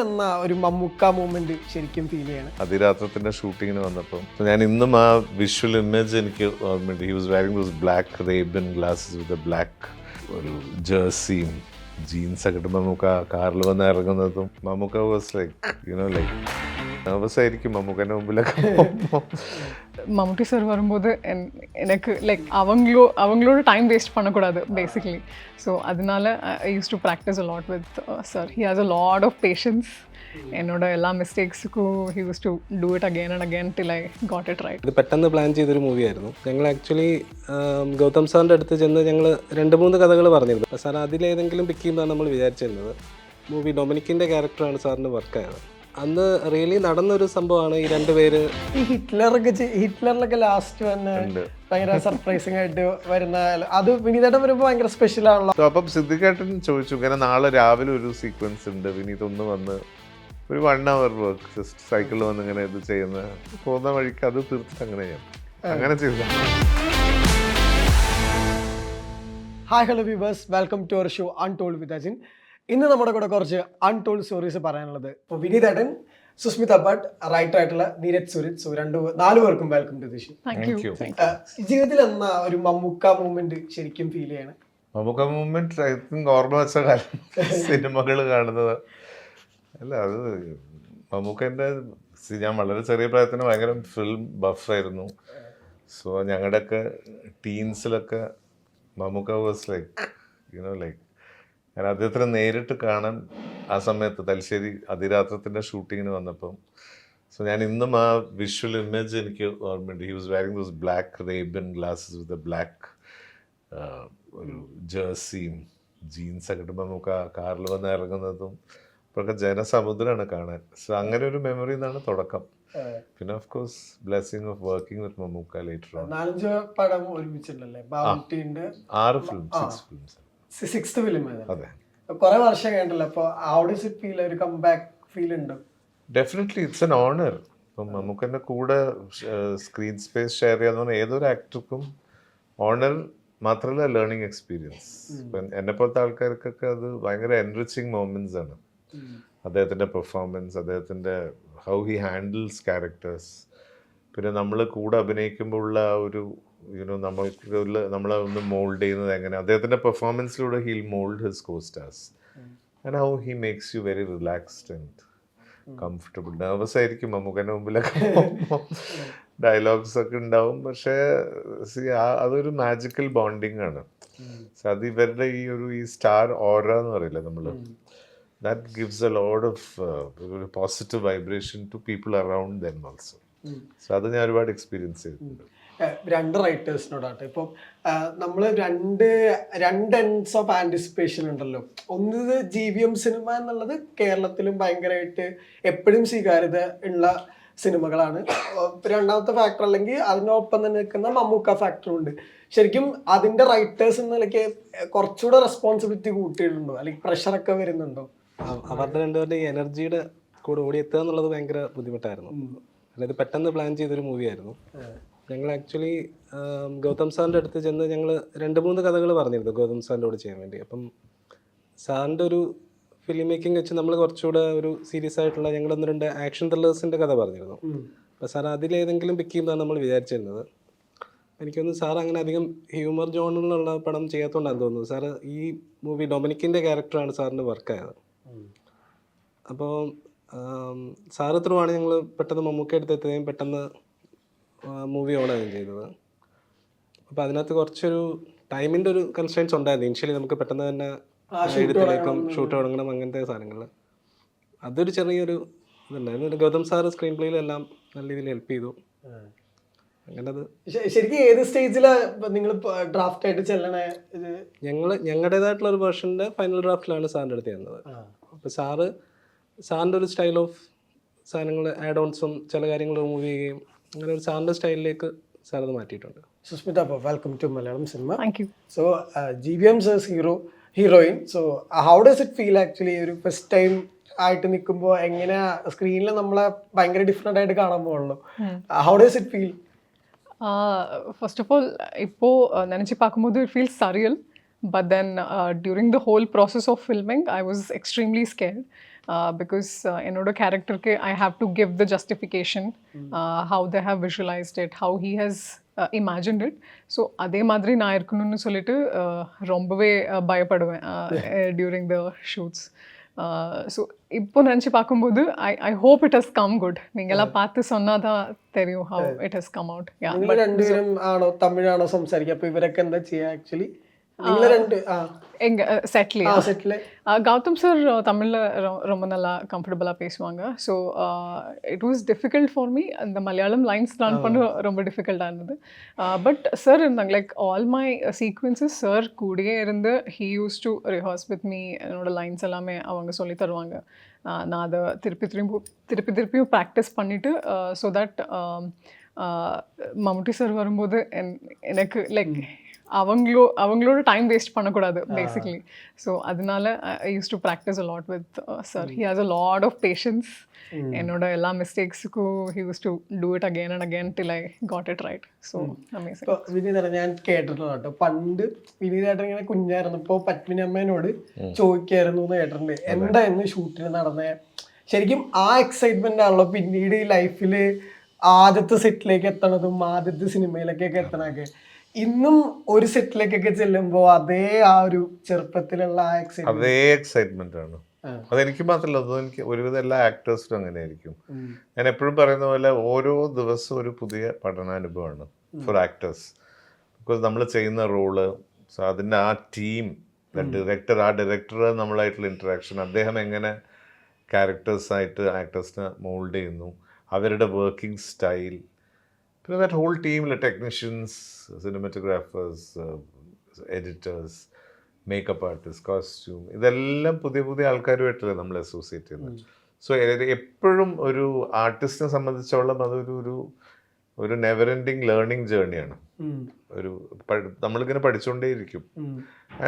എന്ന ഒരു മമ്മൂക്ക മൂമെന്റ് ശരിക്കും ഫീൽ ചെയ്യണം. അതിരാത്രത്തിന്റെ ഷൂട്ടിങ്ങിന് വന്നപ്പോൾ ഞാൻ ഇന്നും ആ വിഷ്വൽ ഇമേജ് എനിക്ക് ഓർമ്മയുണ്ട്. He was wearing those black Ray-Ban glasses with black ഒരു ജേഴ്സിയും ജീൻസ് ഒക്കെ ഇട്ട് മമ്മൂക്ക കാറിൽ വന്ന് ഇറങ്ങുന്നതും മമ്മൂക്ക വാസ് ലൈക്ക് നെർവസ് ആയിരിക്കും മമ്മൂക്കൻ്റെ മുമ്പിലൊക്കെ. மம்முட்டி சார் வரும்போது எனக்கு லைக் அவங்களோட டைம் வேஸ்ட் பண்ணக்கூடாது பேசிக்லி. ஸோ அதனால I used to practise a lot with sir. He has a lot of patience. என்னோட എല്ലാ മിസ്റ്റേക്സുക്കും he used to do it again and again till I got it right. ഇത് പെട്ടെന്ന് plan ചെയ്തൊരു മൂവിയായിരുന്നു. ഞങ്ങൾ actually Gautam സാറിൻ്റെ അടുത്ത് ചെന്ന് ഞങ്ങൾ 2-3 കഥകൾ പറഞ്ഞിരുന്നു. സാർ അതിലേതെങ്കിലും പിക്ക് ചെയ്യുമ്പോൾ നമ്മൾ വിചാരിച്ചിരുന്നത് മൂവി ഡൊമിനിക്കിൻ്റെ ക്യാരക്ടറാണ് സാറിന് വർക്കായത്. അന്ന് റിയലി നടന്നൊരു സംഭവമാണ്. ഈ 2 പേര് ഈ ഹിറ്റ്ലറിലൊക്കെ ലാസ്റ്റ് വന്ന് ഭയങ്കര സർപ്രൈസിംഗ് ആയിട്ട് വരുന്ന അത് വിനീതേട്ടൻ വരുമ്പോൾ ഭയങ്കര സ്പെഷ്യൽ ആണല്ലോ. അപ്പം സിദ്ദിഖേട്ടൻ ചോദിച്ചു ഇങ്ങനെ നാളെ രാവിലെ ഒരു സീക്വൻസ് ഉണ്ട്, വിനീത് ഒന്ന് വന്ന് ഒരു 1 hour വർക്ക് ജസ്റ്റ് സൈക്കിളിൽ വന്ന് ഇങ്ങനെ ഇത് ചെയ്യുന്ന പോകുന്ന വഴിക്ക് അത് തീർത്തിട്ട് അങ്ങനെ ചെയ്യാം, അങ്ങനെ ചെയ്തു. Hi hello viewers, welcome to our show untold with Ajin. ഇന്ന് നമ്മുടെ കൂടെ കുറച്ച് അൺടോൾഡ് സ്റ്റോറീസ് പറയാനുള്ളത്. ഇപ്പോൾ വിനീതേട്ടൻ, സുസ്മിത ഭട്ട്, റൈറ്റർ ആയിട്ടുള്ള നീരജ് സുരിത്, സോ 4 പേർക്കും വെൽക്കം ടു ദി ഷോ. ജീവിതത്തിൽ എന്നാ ഒരു മമ്മൂക്ക മൂവ്മെന്റ് ശരിക്കും ഫീൽ ചെയ്യണം? മമ്മൂക്ക മൂവ്മെന്റ് ഐ തിങ്ക് ഓർമ്മ വെച്ച കാലം സിനിമകൾ കാണുന്നത് അല്ല. അത് മമ്മൂക്കൻ്റെ ഞാൻ വളരെ ചെറിയ പ്രായത്തിന് ഭയങ്കര ഫിലിം ബഫായിരുന്നു. സോ ഞങ്ങളുടെയൊക്കെ ടീൻസിലൊക്കെ മമ്മൂക്ക വാസ് ലൈക്ക് ലൈക്ക് ഞാൻ അദ്ദേഹത്തിന് നേരിട്ട് കാണാൻ ആ സമയത്ത് തലശ്ശേരി അതിരാത്രത്തിൻ്റെ ഷൂട്ടിങ്ങിന് വന്നപ്പം സോ ഞാൻ ഇന്നും ആ വിഷ്വൽ ഇമേജ് എനിക്ക് ഓർമ്മയുണ്ട്. He was wearing those black Ray-Ban glasses with black ഒരു ജേഴ്സിയും ജീൻസ് ഒക്കെ ഇട്ട് മമ്മൂക്ക കാറിൽ വന്ന് ഇറങ്ങുന്നതും ഇപ്പൊക്കെ ജനസമുദ്രമാണ് കാണാൻ. സോ അങ്ങനെ ഒരു മെമ്മറി എന്നാണ് തുടക്കം. പിന്നെ of course blessing of working with Mammookka later on. 4 പടം ഒരുമിച്ചിട്ടുണ്ടല്ലേ? 6 ഫിലിംസ് 6th ഫിലിം. അതെ, കുറെ വർഷം കഴിഞ്ഞല്ലോ. അപ്പോൾ ഹൗ ഡസ് ഇറ്റ് ഫീൽ? ഒരു കംബാക്ക് ഫീൽ ഉണ്ടോ? Definitely it's an honour. ഇപ്പം മമ്മൂക്കൻ്റെ കൂടെ സ്ക്രീൻ സ്പേസ് ഷെയർ ചെയ്യാന്ന് പറഞ്ഞാൽ ഏതൊരു ആക്ടർക്കും ഓണർ മാത്രമല്ല ലേണിംഗ് എക്സ്പീരിയൻസ്. ഇപ്പം എന്നെപ്പോലത്തെ ആൾക്കാർക്കൊക്കെ അത് ഭയങ്കര എൻറിച്ചിങ് മൊമെന്റ്സ് ആണ്. അദ്ദേഹത്തിൻ്റെ പെർഫോമൻസ്, അദ്ദേഹത്തിൻ്റെ ഹൗ ഹി ഹാൻഡിൽസ് ക്യാരക്ടേഴ്സ്, പിന്നെ നമ്മൾ കൂടെ അഭിനയിക്കുമ്പോൾ ഉള്ള ഒരു നമ്മളെ ഒന്ന് മോൾഡ് ചെയ്യുന്നത് എങ്ങനെ, അദ്ദേഹത്തിൻ്റെ പെർഫോമൻസിലൂടെ he'll mould his co-stars and how he makes you very relaxed and comfortable. Nervous ആയിരിക്കും മമ്മൂക്കൻ്റെ മുമ്പിലൊക്കെ ഡയലോഗ്സ് ഒക്കെ ഉണ്ടാവും, പക്ഷേ അതൊരു മാജിക്കൽ ബോണ്ടിങ് ആണ്. അത് ഇവരുടെ ഈ സ്റ്റാർ ഓറ എന്ന് പറയില്ല നമ്മൾ, that gives a lot of positive vibration to people around them also. So അത് ഞാൻ ഒരുപാട് എക്സ്പീരിയൻസ് ചെയ്തിട്ടുണ്ട്. 2 റൈറ്റേഴ്സിനോടാട്ടെ. ഇപ്പം നമ്മൾ രണ്ട് എൻഡ്സ് ഓഫ് ആൻറ്റിസിപ്പേഷൻ ഉണ്ടല്ലോ. ഒന്ന് GVM സിനിമ എന്നുള്ളത് കേരളത്തിലും ഭയങ്കരമായിട്ട് എപ്പോഴും സ്വീകാര്യത ഉള്ള സിനിമകളാണ്. രണ്ടാമത്തെ ഫാക്ടർ അല്ലെങ്കിൽ അതിനൊപ്പം തന്നെ നിൽക്കുന്ന മമ്മൂക്ക ഫാക്ടറും ഉണ്ട്. ശരിക്കും അതിൻ്റെ റൈറ്റേഴ്സ് എന്ന നിലയ്ക്ക് കുറച്ചുകൂടെ റെസ്പോൺസിബിലിറ്റി കൂട്ടിയിട്ടുണ്ടോ, അല്ലെങ്കിൽ പ്രഷറൊക്കെ വരുന്നുണ്ടോ? അവരുടെ 2 പേരുടെ ഈ എനർജിയുടെ കൂടെ ഓടിയെത്തുക എന്നുള്ളത് ഭയങ്കര ബുദ്ധിമുട്ടായിരുന്നു. അതായത് പെട്ടെന്ന് പ്ലാൻ ചെയ്തൊരു മൂവിയായിരുന്നു. ഞങ്ങൾ ആക്ച്വലി ഗൗതം സാറിൻ്റെ അടുത്ത് ചെന്ന് ഞങ്ങൾ 2-3 കഥകൾ പറഞ്ഞിരുന്നു ഗൗതം സാറിൻ്റെ കൂടെ ചെയ്യാൻ വേണ്ടി. അപ്പം സാറിൻ്റെ ഒരു ഫിലിം മേക്കിംഗ് വെച്ച് നമ്മൾ കുറച്ചുകൂടെ ഒരു സീരിയസ് ആയിട്ടുള്ള ഞങ്ങൾ 1-2 ആക്ഷൻ ത്രില്ലേഴ്സിൻ്റെ കഥ പറഞ്ഞിരുന്നു. അപ്പോൾ സാർ അതിലേതെങ്കിലും പിക്ക് ചെയ്യുന്നതാണ് നമ്മൾ വിചാരിച്ചിരുന്നത്. എനിക്കൊന്ന് സാർ അങ്ങനെ അധികം ഹ്യൂമർ ജോണിലുള്ള പടം ചെയ്യാത്തതുകൊണ്ടാണ് തോന്നുന്നത്. സാറ് ഈ മൂവി ഡൊമിനിക്കിൻ്റെ ക്യാരക്ടറാണ് സാറിന് വർക്കായത്. അപ്പോൾ സാറ് ത്രൂ ആണ് ഞങ്ങൾ പെട്ടെന്ന് മമ്മൂക്ക എടുത്തെത്തുകയും പെട്ടെന്ന് മൂവി ഓണാകുകയും ചെയ്തത്. അപ്പോൾ അതിനകത്ത് കുറച്ചൊരു ടൈമിൻ്റെ ഒരു കൺസ്ട്രെയിൻസ് ഉണ്ടായിരുന്നു. ഇനിഷ്യലി നമുക്ക് പെട്ടെന്ന് തന്നെ എഴുത്തിലേക്കും ഷൂട്ട് തുടങ്ങണം, അങ്ങനത്തെ സാധനങ്ങൾ. അതൊരു ചെറിയൊരു ഇതുണ്ടായിരുന്നു. ഗൗതം സാറ് സ്ക്രീൻ പ്ലേയിലെല്ലാം നല്ല രീതിയിൽ ഹെൽപ്പ് ചെയ്തു. അങ്ങനെ അത് ശരിക്കും ഏത് സ്റ്റേജിലാണ് നിങ്ങൾ ഡ്രാഫ്റ്റ് ആയിട്ട് ചെല്ലണേ? ഞങ്ങളുടേതായിട്ടുള്ള ഒരു വേർഷൻ്റെ ഫൈനൽ ഡ്രാഫ്റ്റിലാണ് സാറിൻ്റെ അടുത്ത് ചെയ്യുന്നത്. അപ്പോൾ സാറിൻ്റെ ഒരു സ്റ്റൈൽ ഓഫ് സാധനങ്ങൾ ആഡ് ഓൺസും ചില കാര്യങ്ങൾ റിമൂവ് ചെയ്യുകയും അങ്ങനെ ഒരു സാറിൻ്റെ സ്റ്റൈലിലേക്ക് സാർ അത് മാറ്റിയിട്ടുണ്ട്. Susmita, welcome to Malayalam cinema. Thank you. So GVM heroine. So how does it feel actually ഒരു ഫസ്റ്റ് ടൈം ആയിട്ട് നിൽക്കുമ്പോൾ? എങ്ങനെയാ സ്ക്രീനിൽ നമ്മളെ ഭയങ്കര ഡിഫറെൻ്റ് ആയിട്ട് കാണാൻ പോകുള്ളൂ. How does it feel? First of all ഇപ്പോൾ നനച്ച് பார்க்கும்போது it feels surreal, but then during the whole process of filming I was extremely scared because എന്നോട് ക്യാരക്ടർക്ക് I have to give the justification how they have visualised it how he has imagined it so அதே மாதிரி நான் இருக்கணும்னு சொல்லிட்டு ரொம்பவே பயப்படுவேன் during the shoots so இப்போ நினச்சி பார்க்கும்போது I hope it has come good நீங்களாம் பார்த்து சொன்னாதான் தெரியும் how it has come out നിങ്ങൾ രണ്ടുപേരും ആണോ തമിഴാണോ സംസാരിക്കുക? അപ്പൊ ഇവരൊക്കെ എന്താ ചെയ്യാ ആക്ച്വലി? നിങ്ങൾ രണ്ട് எங்க செட்லியா സെറ്റില് கௌதம் சார் தமிழில் ரொம்ப நல்லா கம்ஃபர்டபுளாக பேசுவாங்க so it was difficult for me அந்த மலையாளம் லைன்ஸ் லேர்ன் பண்ண ரொம்ப டிஃபிகல்ட்டாக இருந்தது பட் சார் இருந்தாங்க like all my sequences sir கூடயே இருந்து he use to rehearse with me என்னோட லைன்ஸ் எல்லாமே அவங்க சொல்லி தருவாங்க நான் அதை திருப்பியும் ப்ராக்டிஸ் பண்ணிவிட்டு ஸோ தட் மம்முட்டி சார் வரும்போது எனக்கு லைக் அவங்களோட டைம் வேஸ்ட் பண்ணக்கூடாது பேசிக்லி ஸோ அதனால I used to practise a lot with sir he has a lot of patience என்னோட எல்லா மிஸ்டேக்ஸுக்கும் he used to do it again and again till I got it right so amazing. ഇപ്പൊ വിനീതേട്ടൻ ഞാൻ കേട്ടിട്ടുള്ള കേട്ടോ, പണ്ട് വിനീതേട്ടൻ ഇങ്ങനെ കുഞ്ഞായിരുന്നപ്പോ പത്മിനിയമ്മേനോട് ചോദിക്കായിരുന്നു എന്ന് കേട്ടിട്ടുണ്ട് എന്തായിരുന്നു ഷൂട്ടിന് നടന്നേ. ശരിക്കും ആ എക്സൈറ്റ്മെന്റ് ആണല്ലോ പിന്നീട് ഈ ലൈഫില് ആദ്യത്തെ സെറ്റിലേക്ക് എത്തണതും ആദ്യത്തെ സിനിമയിലേക്കൊക്കെ എത്തണൊക്കെ. ഇന്നും ഒരു സെറ്റിലേക്കൊക്കെ ചെല്ലുമ്പോ അതേ ആ ഒരു ചെറുപ്പത്തിലുള്ള ആ അതേ എക്സൈറ്റ്മെന്റ് ആണ്. അതെനിക്ക് മാത്രമല്ല, അതെനിക്ക് ഒരുവിധം എല്ലാ ആക്ടേഴ്സിനും അങ്ങനെ ആയിരിക്കും. ഞാൻ എപ്പോഴും പറയുന്ന പോലെ ഓരോ ദിവസവും ഒരു പുതിയ പഠനാനുഭവമാണ് ഫോർ ആക്ടേഴ്സ്. ബിക്കോസ് നമ്മൾ ചെയ്യുന്ന റോള്, സോ അതിൻ്റെ ആ ടീം, ഡയറക്ടർ നമ്മളായിട്ടുള്ള ഇൻറ്ററാക്ഷൻ, അദ്ദേഹം എങ്ങനെ ക്യാരക്ടേഴ്സായിട്ട് ആക്ടേഴ്സിനെ മോൾഡ് ചെയ്യുന്നു, അവരുടെ വർക്കിംഗ് സ്റ്റൈൽ, പിന്നെ ദാറ്റ് ഹോൾ ടീമിൽ technicians, cinematographers, editors, makeup artist, costume, ഇതെല്ലാം പുതിയ പുതിയ ആൾക്കാരുമായിട്ടല്ലേ നമ്മൾ അസോസിയേറ്റ് ചെയ്യുന്നത്. സോ എപ്പോഴും ഒരു ആർട്ടിസ്റ്റിനെ സംബന്ധിച്ചോളം ഒരു നെവർ എൻഡിങ് ലേണിംഗ് ജേർണിയാണ്. നമ്മളിങ്ങനെ പഠിച്ചുകൊണ്ടേയിരിക്കും.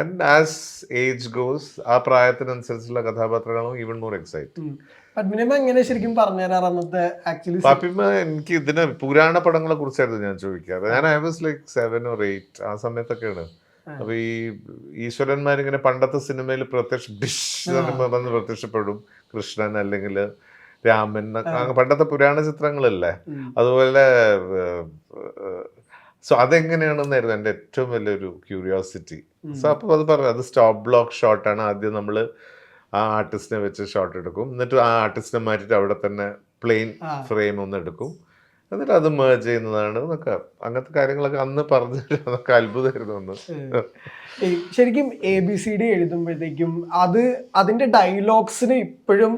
ആൻഡ് ആസ് ഏജ് ഗോസ്, ആ പ്രായത്തിനനുസരിച്ചുള്ള കഥാപാത്രങ്ങളും ഈവൻ മോർ എക്സൈറ്റിംഗ്. പത്മിനിയമ്മ എങ്ങനെ ശരിക്കും പറഞ്ഞുതരാറന്നത്തെ ആക്ച്വലി? പാപ്പിമ്മ എനിക്ക് ഇതിന് പുരാണ പടങ്ങളെ കുറിച്ചായിരുന്നു ഞാൻ ചോദിക്കാറ്. ഞാൻ ഐ വാസ് ലൈക്ക് 7 or 8 ആ സമയത്തൊക്കെയാണ്. അപ്പൊ ഈ ഈശ്വരന്മാരിങ്ങനെ പണ്ടത്തെ സിനിമയിൽ വന്ന് പ്രത്യക്ഷപ്പെടും, കൃഷ്ണൻ അല്ലെങ്കിൽ രാമൻ, പണ്ടത്തെ പുരാണ ചിത്രങ്ങളല്ലേ, അതുപോലെ. സോ അതെങ്ങനെയാണെന്നായിരുന്നു എൻ്റെ ഏറ്റവും വലിയൊരു ക്യൂരിയോസിറ്റി. സോ അപ്പോൾ അത് പറഞ്ഞു, അത് സ്റ്റോപ്പ് ബ്ലോക്ക് ഷോട്ടാണ്. ആദ്യം നമ്മൾ ആ ആർട്ടിസ്റ്റിനെ വെച്ച് ഷോട്ട് എടുക്കും, എന്നിട്ട് ആ ആർട്ടിസ്റ്റിനെ മാറ്റിയിട്ട് അവിടെ തന്നെ പ്ലെയിൻ ഫ്രെയിം ഒന്ന് എടുക്കും, എന്നിട്ട് അത് മേർജ് ചെയ്യുന്നതാണ് എന്നൊക്കെ. അങ്ങനത്തെ കാര്യങ്ങളൊക്കെ അന്ന് പറഞ്ഞിട്ട് അതൊക്കെ അത്ഭുതമായിരുന്നു അന്ന്. ശരിക്കും ABCD എഴുതുമ്പോഴത്തേക്കും അതിന്റെ ഡയലോഗ്സിന് ഇപ്പോഴും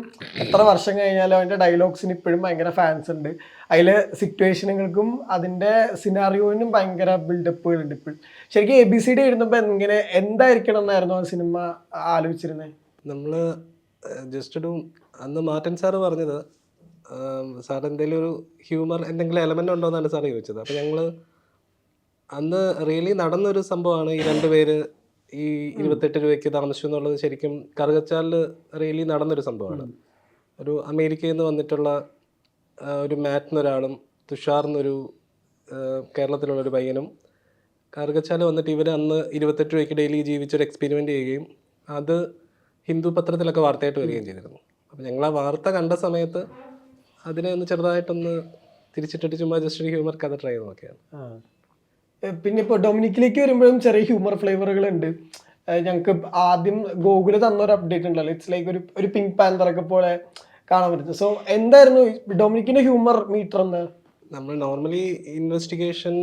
എത്ര വർഷം കഴിഞ്ഞാലും അതിന്റെ ഡയലോഗ്സിന് ഇപ്പോഴും ഭയങ്കര ഫാൻസ് ഉണ്ട്. അതിലെ സിറ്റുവേഷനുകൾക്കും അതിന്റെ സിനാറിയോനും ഭയങ്കര ബിൽഡപ്പുകളുണ്ട് ഇപ്പോഴും. ശരിക്കും ABCD എഴുതുമ്പോൾ എന്തായിരിക്കണം എന്നായിരുന്നു ആ സിനിമ ആലോചിച്ചിരുന്നത്? നമ്മൾ ജസ്റ്റ് അന്ന് മാർട്ടിൻ സാറ് പറഞ്ഞത്, സാർ എന്തെങ്കിലും ഒരു ഹ്യൂമർ എന്തെങ്കിലും എലമെൻ്റ് ഉണ്ടോ എന്നാണ് സാർ ചോദിച്ചത്. അപ്പോൾ ഞങ്ങൾ അന്ന് റിയലി നടന്നൊരു സംഭവമാണ്. ഈ 2 പേര് ഈ 28 രൂപയ്ക്ക് താമസിച്ചു എന്നുള്ളത് ശരിക്കും കറുകച്ചാലിൽ റിയലി നടന്നൊരു സംഭവമാണ്. ഒരു അമേരിക്കയിൽ നിന്ന് വന്നിട്ടുള്ള ഒരു മാറ്റ് എന്നൊരാളും തുഷാർ എന്നൊരു കേരളത്തിലുള്ളൊരു പയ്യനും കറുകച്ചാൽ വന്നിട്ട് ഇവർ അന്ന് 28 രൂപയ്ക്ക് ഡെയിലി ജീവിച്ചൊരു എക്സ്പെരിമെൻ്റ് ചെയ്യുകയും അത് ഹിന്ദു പത്രത്തിലൊക്കെ വാർത്തയായിട്ട് വരികയും ചെയ്തിരുന്നു. അപ്പോൾ ഞങ്ങൾ ആ വാർത്ത കണ്ട സമയത്ത് അതിനെ ഒന്ന് ചെറുതായിട്ടൊന്ന് തിരിച്ചിട്ടിട്ട് ചുമ്മാ ജസ്റ്റ് ഒരു ഹ്യൂമർ കഥ ട്രൈ ചെയ്ത് നോക്കിയാണ്. പിന്നെ ഇപ്പോൾ ഡൊമിനിക്കിലേക്ക് വരുമ്പോഴും ചെറിയ ഹ്യൂമർ ഫ്ലേവറുകൾ ഉണ്ട്. ഞങ്ങൾക്ക് ആദ്യം ഗൂഗിള് തന്നൊരു അപ്ഡേറ്റ് ഉണ്ടല്ലോ, ഇറ്റ്സ് ലൈക്ക് ഒരു പിങ്ക് പാന്തറൊക്കെ പോലെ കാണാൻ പറ്റും. സോ എന്തായിരുന്നു ഡൊമിനിക്കിന്റെ ഹ്യൂമർ മീറ്റർ എന്ന്? നമ്മൾ നോർമലി ഇൻവെസ്റ്റിഗേഷൻ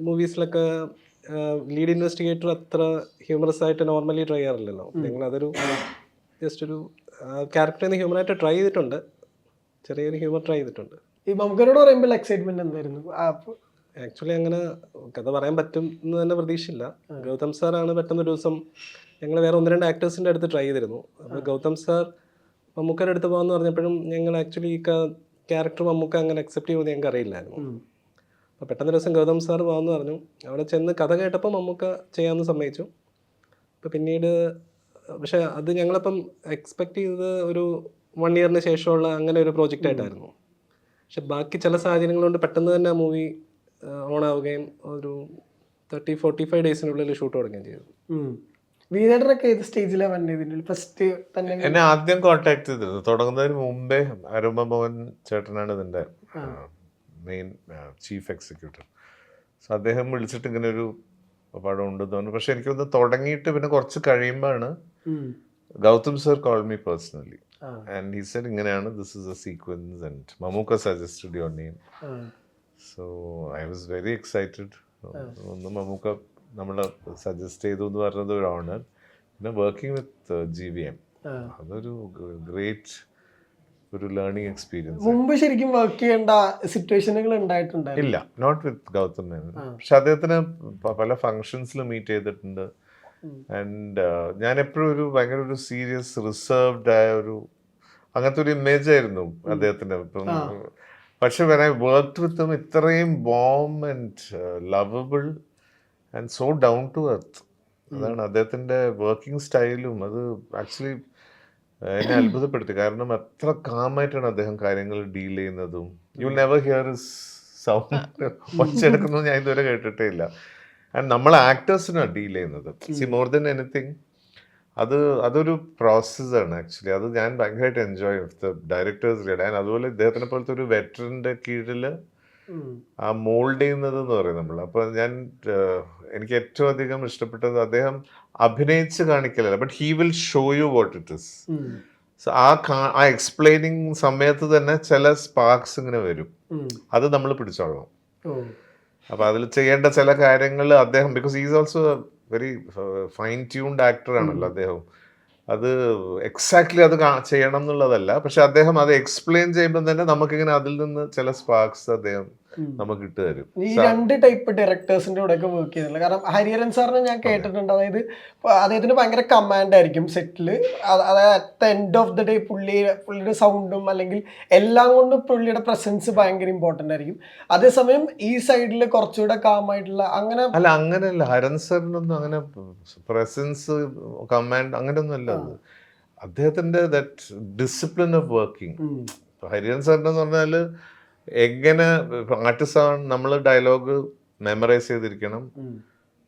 മൂവീസിലൊക്കെ ലീഡ് ഇൻവെസ്റ്റിഗേറ്റർ അത്ര ഹ്യൂമറസ് ആയിട്ട് നോർമലി ട്രൈ ചെയ്യാറില്ലല്ലോ. നിങ്ങൾ അതൊരു ജസ്റ്റ് ഒരു ക്യാരക്ടറിൽ നിന്ന് ഹ്യൂമറായിട്ട് ട്രൈ ചെയ്തിട്ടുണ്ട്, ചെറിയൊരു ഹ്യൂമർ ട്രൈ ചെയ്തിട്ടുണ്ട്. ഈ മമ്മൂക്കയോട് പറയുമ്പോൾ എക്സൈറ്റ്മെന്റ് എന്തായിരുന്നു? ആക്ച്വലി അങ്ങനെ കഥ പറയാൻ പറ്റും എന്ന് തന്നെ പ്രതീക്ഷയില്ല. ഗൗതം സാറാണ് പെട്ടെന്നൊരു ദിവസം, ഞങ്ങൾ വേറെ 1-2 ആക്ടേഴ്സിൻ്റെ അടുത്ത് ട്രൈ ചെയ്തിരുന്നു. അപ്പോൾ ഗൗതം സാർ മമ്മൂക്കയുടെ അടുത്ത് പോകാമെന്ന് പറഞ്ഞപ്പോഴും ഞങ്ങൾ ആക്ച്വലി ഈ ക്യാരക്ടർ മമ്മൂക്ക അങ്ങനെ അക്സെപ്റ്റ് ചെയ്യുമെന്ന് ഞങ്ങൾക്ക് അറിയില്ലായിരുന്നു. അപ്പോൾ പെട്ടെന്ന് ദിവസം ഗൗതം സാർ പോകാമെന്ന് പറഞ്ഞു. അവിടെ ചെന്ന് കഥ കേട്ടപ്പോൾ മമ്മൂക്ക ചെയ്യാമെന്ന് സമ്മതിച്ചു. അപ്പോൾ പിന്നീട് പക്ഷേ അത് ഞങ്ങളപ്പം എക്സ്പെക്റ്റ് ചെയ്തത് ഒരു 1 yearന് ശേഷമുള്ള അങ്ങനെ ഒരു പ്രോജക്റ്റ് ആയിട്ടായിരുന്നു. പക്ഷെ ബാക്കി ചില സാഹചര്യങ്ങൾ കൊണ്ട് പെട്ടെന്ന് തന്നെ ആ മൂവി ഓൺ ആവുകയും ഒരു 30-45 ഡേയ്സിനുള്ളിൽ ഷൂട്ട് തുടങ്ങുകയും ചെയ്തു. വീരേട്ടനൊക്കെ ഏത് സ്റ്റേജിലാണ് വന്നത് ഫസ്റ്റ് തന്നെ? എന്നെ ആദ്യം കോണ്ടാക്ട് ചെയ്തിരുന്നു തുടങ്ങുന്നതിന് മുമ്പേ. അരുമ മോഹൻ ചേട്ടനാണ് ഇതിൻ്റെ മെയിൻ ചീഫ് എക്സിക്യൂട്ടീവ്. സോ അദ്ദേഹം വിളിച്ചിട്ട് ഇങ്ങനെ ഒരു പടം ഉണ്ടെന്ന് പറഞ്ഞു. പക്ഷെ എനിക്കൊന്ന് തുടങ്ങിയിട്ട് പിന്നെ കുറച്ച് കഴിയുമ്പോഴാണ് Gautham sir call me personally and he said ഇങ്ങനെയാണ്, this is a sequence and Mammookka suggested your name. So I was very excited. ഒന്ന് മമ്മൂക്ക നമ്മളെ സജസ്റ്റ് ചെയ്തു എന്ന് പറഞ്ഞത് ഒരു ഓണർ. പിന്നെ വർക്കിംഗ് വിത്ത് GVM അതൊരു ഗ്രേറ്റ് ഒരു ലേണിംഗ് എക്സ്പീരിയൻസ്. മുമ്പ് ശരിക്കും വർക്ക് ചെയ്യേണ്ട സിറ്റുവേഷനുകൾ ഉണ്ടായിട്ടുണ്ടായിരുന്നു? ഇല്ല, നോട്ട് വിത്ത് ഗൗതം മേനോൻ. പക്ഷെ അദ്ദേഹത്തിന് പല ഫങ്ഷൻസിൽ മീറ്റ് ചെയ്തിട്ടുണ്ട്. ആൻഡ് ഞാൻ എപ്പോഴും ഒരു ഭയങ്കര ഒരു സീരിയസ് റിസർവ്ഡ് ആയ ഒരു അങ്ങനത്തെ ഒരു ഇമേജ് ആയിരുന്നു അദ്ദേഹത്തിന്. ഇപ്പം പക്ഷെ when I worked with him, ഇത്രയും warm and lovable and so down to earth. അതാണ് അദ്ദേഹത്തിൻ്റെ വർക്കിംഗ് സ്റ്റൈലും. അത് ആക്ച്വലി എന്നെ അത്ഭുതപ്പെടുത്തി. കാരണം അത്ര കാമായിട്ടാണ് അദ്ദേഹം കാര്യങ്ങൾ ഡീൽ ചെയ്യുന്നതും. You never hear his sound ഒച്ചെടുക്കുന്നത് ഞാൻ ഇതുവരെ കേട്ടിട്ടേ ഇല്ല. ആൻഡ് നമ്മൾ ആക്ടേഴ്സിനാണ് ഡീൽ ചെയ്യുന്നത്. സി മോർ ദൻ എനിത്തിങ് അതൊരു പ്രോസസ്സാണ് ആക്ച്വലി. അത് ഞാൻ ഭയങ്കരമായിട്ട് enjoy the directors read. And അതുപോലെ ഇദ്ദേഹത്തിനെ പോലത്തെ ഒരു വെറ്ററിൻ്റെ കീഴിൽ ആ മോൾഡ് ചെയ്യുന്നത് എന്ന് പറയും നമ്മൾ. അപ്പോൾ എനിക്ക് ഏറ്റവും അധികം ഇഷ്ടപ്പെട്ടത് അദ്ദേഹം അഭിനയിച്ച് കാണിക്കലല്ല, but he will show you what it is. So ആ എക്സ്പ്ലെയിനിങ് സമയത്ത് തന്നെ ചില സ്പാർക്സ് ഇങ്ങനെ വരും, അത് നമ്മൾ പിടിച്ചോളണം. അപ്പൊ അതിൽ ചെയ്യേണ്ട ചില കാര്യങ്ങൾ അദ്ദേഹം, because is also very fine tuned actor ആണല്ലോ അദ്ദേഹം. അത് എക്സാക്ട്ലി അത് ചെയ്യണം എന്നുള്ളതല്ല, പക്ഷെ അദ്ദേഹം അത് എക്സ്പ്ലെയിൻ ചെയ്യുമ്പോൾ തന്നെ നമുക്കിങ്ങനെ അതിൽ നിന്ന് ചില സ്പാർക്സ് അദ്ദേഹം നമുക്ക് ഇട്ട് തരും. ഈ രണ്ട് ടൈപ്പ് ഡയറക്ടേഴ്സിന്റെ കൂടെ ഒക്കെ വർക്ക് ചെയ്തില്ല. കാരണം ഹരിഹരൻ സാറിനെ ഞാൻ കേട്ടിട്ടുണ്ട്. അതായത് അദ്ദേഹത്തിന് ഭയങ്കര കമാൻഡ് ആയിരിക്കും സെറ്റില്. അതായത് at the end of the day പുള്ളിയുടെ സൗണ്ടും അല്ലെങ്കിൽ എല്ലാം കൊണ്ടും പുള്ളിയുടെ പ്രസൻസ് ഭയങ്കര ഇമ്പോർട്ടന്റ് ആയിരിക്കും. അതേസമയം ഈ സൈഡിൽ കുറച്ചുകൂടെ കാമായിട്ടുള്ള അങ്ങനെയല്ല. ഹരൻ സാറിനൊന്നും അങ്ങനെ പ്രസൻസ് കമാൻഡ് അങ്ങനെയൊന്നും അല്ല. അത് അദ്ദേഹത്തിന്റെ that discipline of working. Hariharan സാറിന്റെ എന്ന് പറഞ്ഞാല് എങ്ങനെ ആർട്ടിസ്റ്റ് ആണ്, നമ്മൾ ഡയലോഗ് മെമ്മറൈസ് ചെയ്തിരിക്കണം.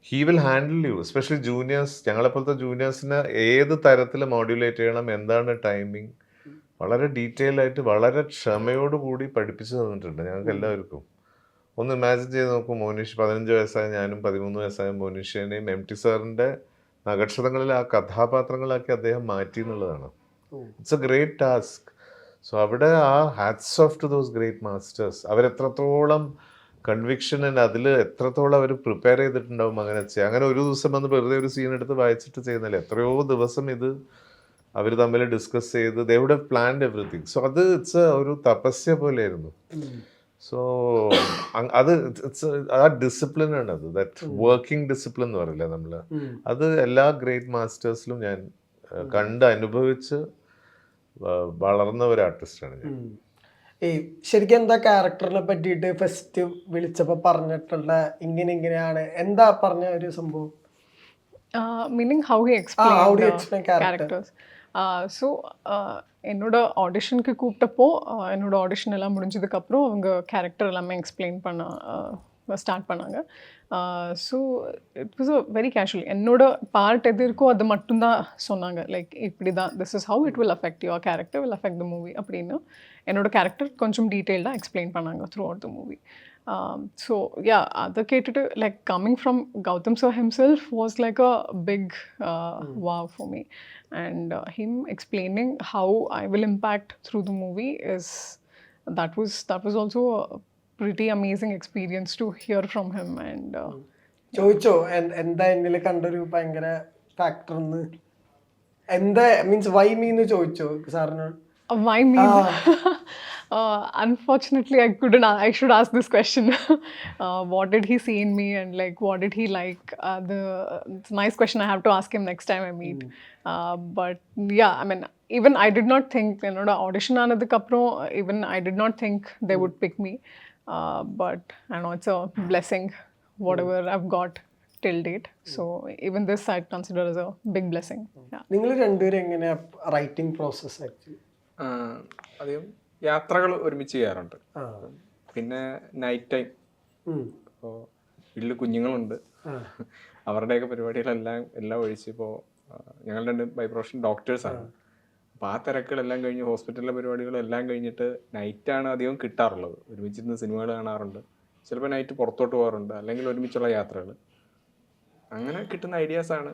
He will handle you, especially juniors. ഞങ്ങളെപ്പോലത്തെ ജൂനിയേഴ്സിനെ ഏത് തരത്തിൽ മോഡ്യുലേറ്റ് ചെയ്യണം, എന്താണ് ടൈമിങ്, വളരെ ഡീറ്റെയിൽ ആയിട്ട് വളരെ ക്ഷമയോടുകൂടി പഠിപ്പിച്ചു തന്നിട്ടുണ്ട് ഞങ്ങൾക്ക് എല്ലാവർക്കും. ഒന്ന് ഇമാജിൻ ചെയ്ത് നോക്കും, മോനിഷ് 15 വയസ്സായ ഞാനും 13 വയസ്സായ മോനിഷിനെയും MT സാറിൻ്റെ നക്ഷത്രങ്ങളിൽ ആ കഥാപാത്രങ്ങളാക്കി അദ്ദേഹം മാറ്റി എന്നുള്ളതാണ്. It's a great task. So അവിടെ ആ hats off to those great masters. അവരെത്രത്തോളം കൺവിക്ഷൻ ഉണ്ട്, അതിൽ എത്രത്തോളം അവർ പ്രിപ്പയർ ചെയ്തിട്ടുണ്ടാവും അങ്ങനെ ചെയ്യാം. അങ്ങനെ ഒരു ദിവസം വന്ന് വെറുതെ ഒരു സീൻ എടുത്ത് വായിച്ചിട്ട് ചെയ്യുന്നില്ല. എത്രയോ ദിവസം ഇത് അവർ തമ്മിൽ ഡിസ്കസ് ചെയ്ത് they would have planned everything. So അത് ഇറ്റ്സ് ഒരു തപസ്യ പോലെയായിരുന്നു. സോ അത് ആ ഡിസിപ്ലിൻ ആണ് അത്, ദാറ്റ് വർക്കിംഗ് ഡിസിപ്ലിൻ എന്ന് പറയില്ല നമ്മൾ. അത് എല്ലാ ഗ്രേറ്റ് മാസ്റ്റേഴ്സിലും ഞാൻ കണ്ട് അനുഭവിച്ച് വളർന്ന ഒരു ആർട്ടിസ്റ്റാണ് ഞാൻ. ശരിക്കും എന്താ ക്യാരക്ടറിനെ പറ്റിയിട്ട് ഫസ്റ്റ് വിളിച്ചപ്പോൾ പറഞ്ഞിട്ടുള്ള ഇങ്ങനെയാണ് എന്താ പറഞ്ഞ ഒരു സംഭവം? Meaning how he explained characters. So என்னோட ஆடிஷனுக்கு கூப்பிட்டப்போ என்னோட ஆடிஷன் எல்லாம் முடிஞ்சதுக்கப்புறம் அவங்க கேரக்டர் எல்லாமே எக்ஸ்பிளைன் பண்ண ஸ்டார்ட் பண்ணாங்க. So it was a very casual. என்னோட பார்ட் எது இருக்கோ அது மட்டும்தான் சொன்னாங்க. லைக் இப்படி தான், this is how it will affect your character, will affect the movie அப்படின்னு என்னோட கேரக்டர் கொஞ்சம் டீட்டெயில்டாக எக்ஸ்பிளைன் பண்ணாங்க through out the movie. So yeah, அதை கேட்டுட்டு like coming from Gautam sir himself was like a big wow for me. And him explaining how I will impact through the movie that was also a pretty amazing experience to hear from him. And ചോദിച്ചോ എന്താ എന്നിൽ കണ്ടൊരു ഭയങ്കര factor എന്ന്, എന്താ means Y മീന്ന് ചോദിച്ചോ സാറിനോട്? why me? Unfortunately, I couldn't. I should ask this question. What did he see in me, and like, what did he like? It's a nice question. I have to ask him next time I meet. But yeah, I mean, even I did not think, you know, the audition aanadhukku appuram, even I did not think they would pick me. But I know it's a blessing, whatever I've got till date. So even this I consider as a big blessing. Yeah. നിങ്ങൾ രണ്ടുപേരും എങ്ങനെയാ writing process actually? അധികം യാത്രകൾ ഒരുമിച്ച് ചെയ്യാറുണ്ട്. പിന്നെ night time, ഇപ്പോൾ വീട്ടിൽ കുഞ്ഞുങ്ങളുണ്ട്, അവരുടെയൊക്കെ പരിപാടികളെല്ലാം ഒഴിച്ച് ഇപ്പോൾ ഞങ്ങൾ രണ്ട് ബൈ പ്രൊഫഷൻ ഡോക്ടേഴ്സാണ്. അപ്പോൾ ആ തിരക്കുകളെല്ലാം കഴിഞ്ഞ് ഹോസ്പിറ്റലിലെ പരിപാടികളും എല്ലാം കഴിഞ്ഞിട്ട് നൈറ്റാണ് അധികം കിട്ടാറുള്ളത്. ഒരുമിച്ചിരുന്ന് സിനിമകൾ കാണാറുണ്ട്, ചിലപ്പോൾ നൈറ്റ് പുറത്തോട്ട് പോകാറുണ്ട്, അല്ലെങ്കിൽ ഒരുമിച്ചുള്ള യാത്രകൾ. അങ്ങനെ കിട്ടുന്ന ഐഡിയാസാണ്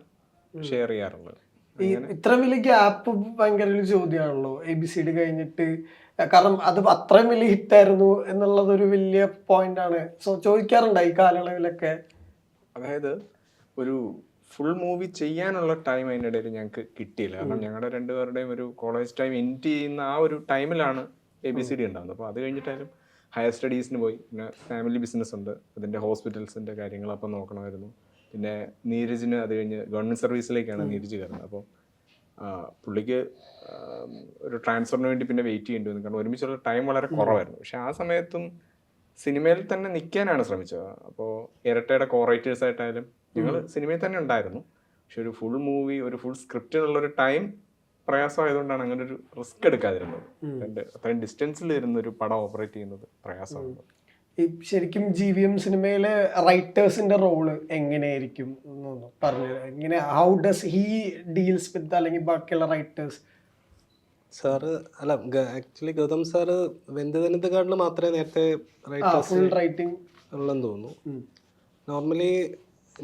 ഷെയർ ചെയ്യാറുള്ളത്. ഈ ഇത്ര വലിയ ഗ്യാപ്പ് ഭയങ്കര ഒരു ചോദ്യമാണല്ലോ, ABCD കഴിഞ്ഞിട്ട്. കാരണം അത് അത്രയും വലിയ ഹിറ്റായിരുന്നു എന്നുള്ളത് ഒരു വലിയ പോയിന്റ് ആണ്. സോ ചോദിക്കാറുണ്ട് ഈ കാലയളവിലൊക്കെ. അതായത് ഒരു ഫുൾ മൂവി ചെയ്യാനുള്ള ടൈം അതിനിടയിൽ ഞങ്ങൾക്ക് കിട്ടിയില്ല. കാരണം ഞങ്ങളുടെ രണ്ടുപേരുടെയും ഒരു കോളേജ് ടൈം എൻഡ് ചെയ്യുന്ന ആ ഒരു ടൈമിലാണ് ABCD ഉണ്ടാകുന്നത്. അപ്പോൾ അത് കഴിഞ്ഞിട്ടായാലും ഹയർ സ്റ്റഡീസിന് പോയി, പിന്നെ ഫാമിലി ബിസിനസ് ഉണ്ട്, അതിൻ്റെ ഹോസ്പിറ്റൽസിൻ്റെ കാര്യങ്ങൾ അപ്പം നോക്കണമായിരുന്നു. പിന്നെ നീരജിന് അത് കഴിഞ്ഞ് ഗവൺമെൻറ് സർവീസിലേക്കാണ് നീരജ് കയറുന്നത്. അപ്പോൾ പുള്ളിക്ക് ഒരു ട്രാൻസ്ഫറിന് വേണ്ടി പിന്നെ വെയിറ്റ് ചെയ്യേണ്ടി വന്നു, കാരണം ഒരുമിച്ചുള്ള ടൈം വളരെ കുറവായിരുന്നു. പക്ഷെ ആ സമയത്തും സിനിമയിൽ തന്നെ നിൽക്കാനാണ് ശ്രമിച്ചത്. അപ്പോൾ ഇരട്ടയുടെ കോറൈറ്റേഴ്സായിട്ടായാലും ഞങ്ങൾ സിനിമയിൽ തന്നെ ഉണ്ടായിരുന്നു. പക്ഷെ ഒരു ഫുൾ മൂവി, ഒരു ഫുൾ സ്ക്രിപ്റ്റിനുള്ളൊരു ടൈം പ്രയാസമായതുകൊണ്ടാണ് അങ്ങനെ ഒരു റിസ്ക് എടുക്കാതിരുന്നത്. അത്രയും ഡിസ്റ്റൻസിൽ ഇരുന്ന് ഒരു പടം ഓപ്പറേറ്റ് ചെയ്യുന്നത് പ്രയാസമാണ്. ഈ ശരിക്കും GVM സിനിമയിലെ റൈറ്റേഴ്സിന്റെ റോള് എങ്ങനെയായിരിക്കും എന്നൊന്ന് പറഞ്ഞു. എങ്ങനെ, how does he deals with അല്ലെങ്കിൽ ബാക്കിയുള്ള റൈറ്റേഴ്സ്? സാറ് അല്ല, ആക്ച്വലി ഗൗതം സാറ് വെന്തതിനത്തെക്കാട്ടിൽ മാത്രമേ നേരത്തെ ഫുൾ റൈറ്റിംഗ് ഉള്ളെന്ന് തോന്നുന്നു. നോർമലി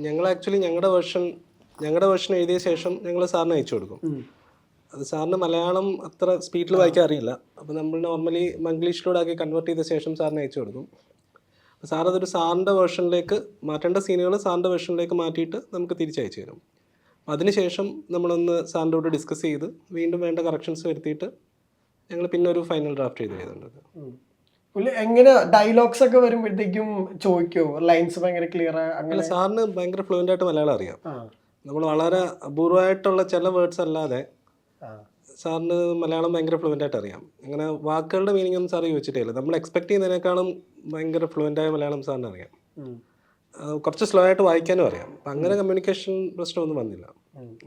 ഞങ്ങൾ ആക്ച്വലി ഞങ്ങളുടെ വേർഷൻ എഴുതിയ ശേഷം ഞങ്ങൾ സാറിന് അയച്ചു കൊടുക്കും. അത് സാറിന് മലയാളം അത്ര സ്പീഡിൽ വായിക്കാൻ അറിയില്ല. അപ്പോൾ നമ്മൾ നോർമലി മംഗ്ലീഷിലൂടെ ആക്കി കൺവേർട്ട് ചെയ്ത ശേഷം സാറിന് അയച്ചു കൊടുക്കും. അപ്പോൾ സാർ അതൊരു സാറിൻ്റെ വേർഷനിലേക്ക് മാറ്റേണ്ട സീനുകൾ സാറിൻ്റെ വേർഷനിലേക്ക് മാറ്റിയിട്ട് നമുക്ക് തിരിച്ചയച്ചു തരും. അതിനുശേഷം നമ്മളൊന്ന് സാറിൻ്റെ കൂടെ ഡിസ്കസ് ചെയ്ത് വീണ്ടും വേണ്ട കറക്ഷൻസ് വരുത്തിയിട്ട് ഞങ്ങൾ പിന്നെ ഒരു ഫൈനൽ ഡ്രാഫ്റ്റ് ചെയ്തിട്ടുണ്ട്. എങ്ങനെ ഡയലോഗ്സ് ഒക്കെ വരുമ്പോഴത്തേക്കും ചോദിക്കോ, ലൈൻസ് ഭയങ്കര ക്ലിയർ? അങ്ങനെ സാറിന് ഭയങ്കര ഫ്ലുവൻ്റ് ആയിട്ട് മലയാളം അറിയാം. നമ്മൾ വളരെ അപൂർവമായിട്ടുള്ള ചില വേർഡ്സ് അല്ലാതെ സാറിന് മലയാളം ഭയങ്കര ഫ്ലുവൻ്റ് ആയിട്ട് അറിയാം. അങ്ങനെ വാക്കുകളുടെ മീനിങ് ഒന്നും സാർ ചോദിച്ചിട്ടില്ല. നമ്മൾ എക്സ്പെക്ട് ചെയ്യുന്നതിനേക്കാളും ഭയങ്കര ഫ്ലുവൻ്റായ മലയാളം സാറിന് അറിയാം. കുറച്ച് സ്ലോ ആയിട്ട് വായിക്കാനും അറിയാം. അപ്പം അങ്ങനെ കമ്മ്യൂണിക്കേഷൻ പ്രശ്നമൊന്നും വന്നില്ല.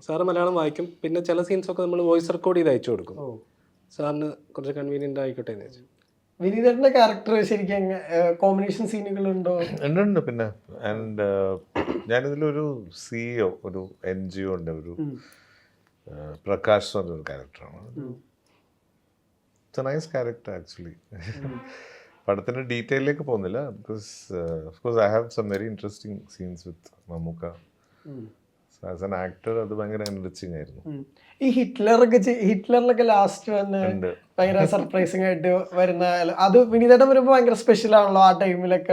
സാറ് മലയാളം വായിക്കും. പിന്നെ ചില സീൻസൊക്കെ നമ്മൾ വോയിസ് റെക്കോർഡ് ചെയ്ത് അയച്ചു കൊടുക്കും. സാറിന് കുറച്ച് കൺവീനിയൻ്റ് ആയിക്കോട്ടെ എന്ന് വെച്ചാൽ. വിനീതന്റെ ക്യാരക്ടർ ശരിക്കും കോമ്പിനേഷൻ സീനുകൾ ഉണ്ടോ? ഉണ്ട്. പിന്നെ ആൻഡ് ഞാനിതിലൊരു CEO, ഒരു NGO ഉണ്ട്, ഒരു പ്രകാശ് എന്ന് പറഞ്ഞൊരു ക്യാരക്ടറാണ്. It's a nice character actually. പടത്തിൻ്റെ ഡീറ്റെയിലേക്ക് പോകുന്നില്ല, because of course I have some very interesting scenes with Mammookka as an actor. അത് ഭയങ്കര എൻറിച്ചിങ് ആയിരുന്നു. ഈ ഹിറ്റ്ലറിലൊക്കെ ലാസ്റ്റ് വന്ന് ഭയങ്കര സർപ്രൈസിങ് ആയിട്ട് വരുന്ന അത് വിനീതേട്ടൻ വരുമ്പോൾ ഭയങ്കര സ്പെഷ്യൽ ആണല്ലോ ആ ടൈമിലൊക്കെ.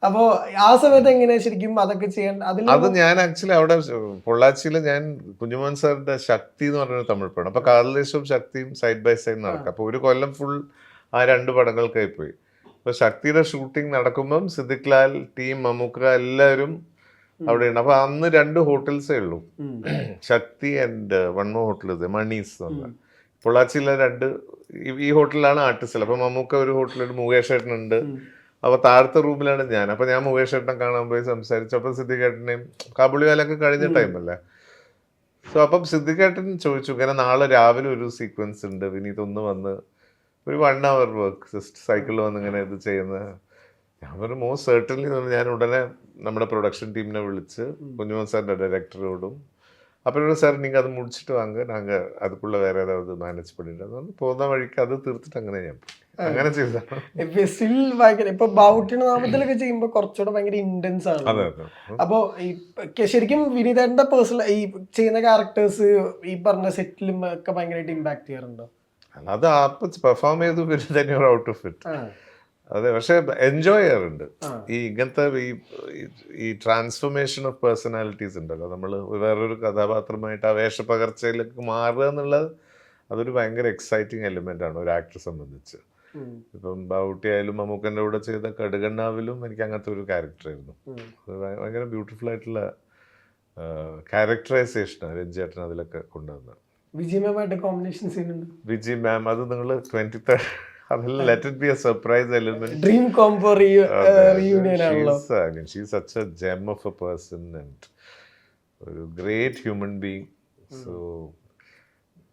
അപ്പോ ആ സമയത്ത് എങ്ങനെയാ ശരിക്കും അതൊക്കെ ചെയ്യാൻ? അത് ഞാൻ ആക്ച്വലി അവിടെ പൊള്ളാച്ചിയിൽ ഞാൻ കുഞ്ഞുമോഹൻ സാറിന്റെ ശക്തി എന്ന് പറഞ്ഞൊരു തമിഴ് പടം, അപ്പൊ കാതലേശവും ശക്തിയും സൈഡ് ബൈ സൈഡ് നടക്കും. അപ്പൊ ഒരു കൊല്ലം ഫുൾ ആ രണ്ട് പടങ്ങൾക്കായി പോയി. അപ്പൊ ശക്തിയുടെ ഷൂട്ടിംഗ് നടക്കുമ്പം സിദ്ദിഖ് ലാൽ, ടീം, മമ്മൂക്ക എല്ലാവരും അവിടെയാണ്. അപ്പൊ അന്ന് 2 ഹോട്ടൽസേ ഉള്ളൂ, Shakthi and one more hotel Money's എന്ന് പറഞ്ഞ. പൊള്ളാച്ചിയിലെ 2 ഈ ഹോട്ടലിലാണ് ആർട്ടിസ്റ്റ്. അപ്പൊ മമ്മൂക്ക ഒരു ഹോട്ടലിൽ, മുകേഷ് ഏട്ടനുണ്ട്. അപ്പൊ താഴത്തെ റൂമിലാണ് ഞാൻ. അപ്പൊ ഞാൻ മുകേഷ് ഏട്ടനെ കാണാൻ പോയി സംസാരിച്ചു. അപ്പൊ സിദ്ദിഖ് ഏട്ടനെയും കാബുളിവാലൊക്കെ കഴിഞ്ഞ ടൈമല്ലേ. സോ അപ്പം സിദ്ദിഖ് ഏട്ടൻ ചോദിച്ചു, ഇങ്ങനെ നാളെ രാവിലെ ഒരു സീക്വൻസ് ഉണ്ട്, വിനീത് ഒന്ന് വന്ന് ഒരു 1 hour വർക്ക് ജസ്റ്റ് സൈക്കിളിൽ വന്ന് ഇങ്ങനെ ഇത് ചെയ്യുന്നത്. ഞാൻ പറഞ്ഞു മോസ്റ്റ് സെർട്ടൻലി. ഞാൻ ഉടനെ നമ്മുടെ പ്രൊഡക്ഷൻ ടീമിനെ വിളിച്ച് കുഞ്ഞുമോൻ സാറിന്റെ ഡയറക്ടറോടും അപ്പോഴും സാർ നിങ്ങൾ അത് മുടിച്ചിട്ട് വാങ്ങ, നാங்கள் അതുക്കുള്ള വേറെ ഏതാவது മാനേജ് பண்ணிட்டு പോകുന്ന വഴിക്ക് അത് തീർത്തിട്ട് അങ്ങനെ ഞാൻ അങ്ങനെ ചെയ്തതാണ്. ഇപ്പൊ ബൗട്ടിയുടെ നാമത്തിലൊക്കെ ചെയ്യുമ്പോ കുറച്ചുകൂടെ ഭയങ്കര ഇന്റൻസ് ആണ്. അപ്പോ ഈ ശരിക്കും വിനീതന്റെ പേഴ്സണൽ ഈ ചെയ്യുന്ന ക്യാരക്ടേഴ്സ് ഈ പറഞ്ഞ സെറ്റിലും ഒക്കെ ഭയങ്കരമായിട്ട് ഇമ്പാക്ട് ചെയ്യാറുണ്ടോ? അത് പെർഫോം ചെയ്തു പിന്നെ ഔട്ട് ഓഫ് ഇറ്റ്. അതെ, പക്ഷെ എൻജോയ് ചെയ്യാറുണ്ട്. ഈ ഇങ്ങനത്തെ ഈ ട്രാൻസ്ഫോർമേഷൻ ഓഫ് പേഴ്സണാലിറ്റീസ് ഉണ്ടല്ലോ, നമ്മൾ വേറൊരു കഥാപാത്രമായിട്ട് ആ വേഷപ്പകർച്ചയിലേക്ക് മാറുക എന്നുള്ളത് അതൊരു ഭയങ്കര എക്സൈറ്റിംഗ് എലിമെന്റ് ആണ് ഒരു ആക്ടറെ സംബന്ധിച്ച്. ഇപ്പം ബാവുട്ടി ആയാലും മമ്മൂക്കൻ്റെ കൂടെ ചെയ്ത കടുകണ്ണാവിലും എനിക്ക് അങ്ങനത്തെ ഒരു ക്യാരക്ടറായിരുന്നു. ഭയങ്കര ബ്യൂട്ടിഫുൾ ആയിട്ടുള്ള ക്യാരക്ടറൈസേഷനാണ് രഞ്ജേട്ടൻ അതിലൊക്കെ കൊണ്ടുവന്നത്. വിജി മാമായിട്ട് കോമ്പിനേഷൻ സീൻ ഉണ്ട്. വിജി മാം അത് നിങ്ങൾ 23rd അതല്ല, let it be a surprise element. Dream combo reunion ആണല്ലോ. She's such a gem of a person and a great human being. So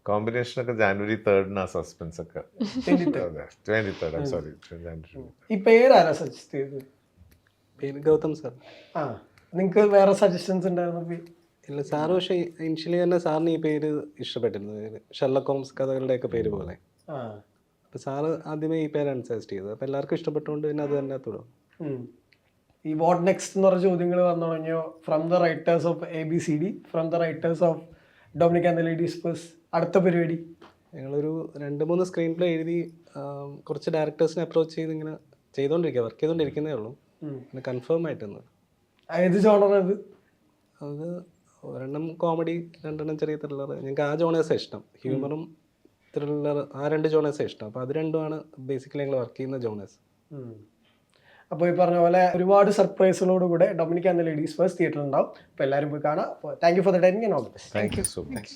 combination ഒക്കെ January 3rd na suspense ഒക്കെ 23rd I'm sorry January. ഈ പേരാരാ suggest ചെയ്തത്? പേര് Gautam sir. നിങ്ങൾക്ക് വേറെ suggestions ഉണ്ടായിരുന്നു? ഇല്ല സാറ് പക്ഷേ ഇനിഷ്യലി തന്നെ സാറിന് ഈ പേര് ഇഷ്ടപ്പെട്ടിരുന്നു, ഷെർലക് ഹോംസ് കഥകളുടെയൊക്കെ പേര് പോലെ. ആ. അപ്പോൾ സാറ് ആദ്യമേ ഈ പേരാണ് സജസ്റ്റ് ചെയ്തത്. അപ്പോൾ എല്ലാവർക്കും ഇഷ്ടപ്പെട്ടുകൊണ്ട് പിന്നെ അത് തന്നെ തുടരും. ഉം. ഈ വാട്ട് നെക്സ്റ്റ് എന്ന് പറഞ്ഞ ചോദ്യങ്ങൾ വന്നു തുടങ്ങിയോ? From the writers of ABCD, from the writers of Dominic and the ladies bus, അടുത്ത പരിപാടി? ഞങ്ങളൊരു 2-3 സ്ക്രീൻ പ്ലേ എഴുതി കുറച്ച് ഡയറക്ടേഴ്സിനെ അപ്രോച്ച് ചെയ്ത് ഇങ്ങനെ ചെയ്തുകൊണ്ടിരിക്കുക, വർക്ക് ചെയ്തുകൊണ്ടിരിക്കുന്നേ ഉള്ളൂ. പിന്നെ കൺഫേം ആയിട്ടൊന്ന്. ഏത് ജോണർ അത്? അത് ഒരെണ്ണം കോമഡി, 2 ചെറിയ ത്രില്ലർ. ഞങ്ങൾക്ക് ആ ജോണേഴ്സാണ് ഇഷ്ടം, ഹ്യൂമറും ത്രില്ലർ, ആ 2 ജോണേഴ്സാണ് ഇഷ്ടം. അപ്പോൾ അത് രണ്ടുമാണ് ബേസിക്കലി ഞങ്ങൾ വർക്ക് ചെയ്യുന്ന ജോണേഴ്സ്. അപ്പോൾ ഈ പറഞ്ഞ പോലെ ഒരുപാട് സർപ്രൈസുകളോട് കൂടെ Dominic and the ladies bus തിയേറ്ററിൽ ഉണ്ടാവും. അപ്പോൾ എല്ലാവരും പോയി കാണാം. അപ്പോൾ thank you for the timing and all the best. Thank you so much.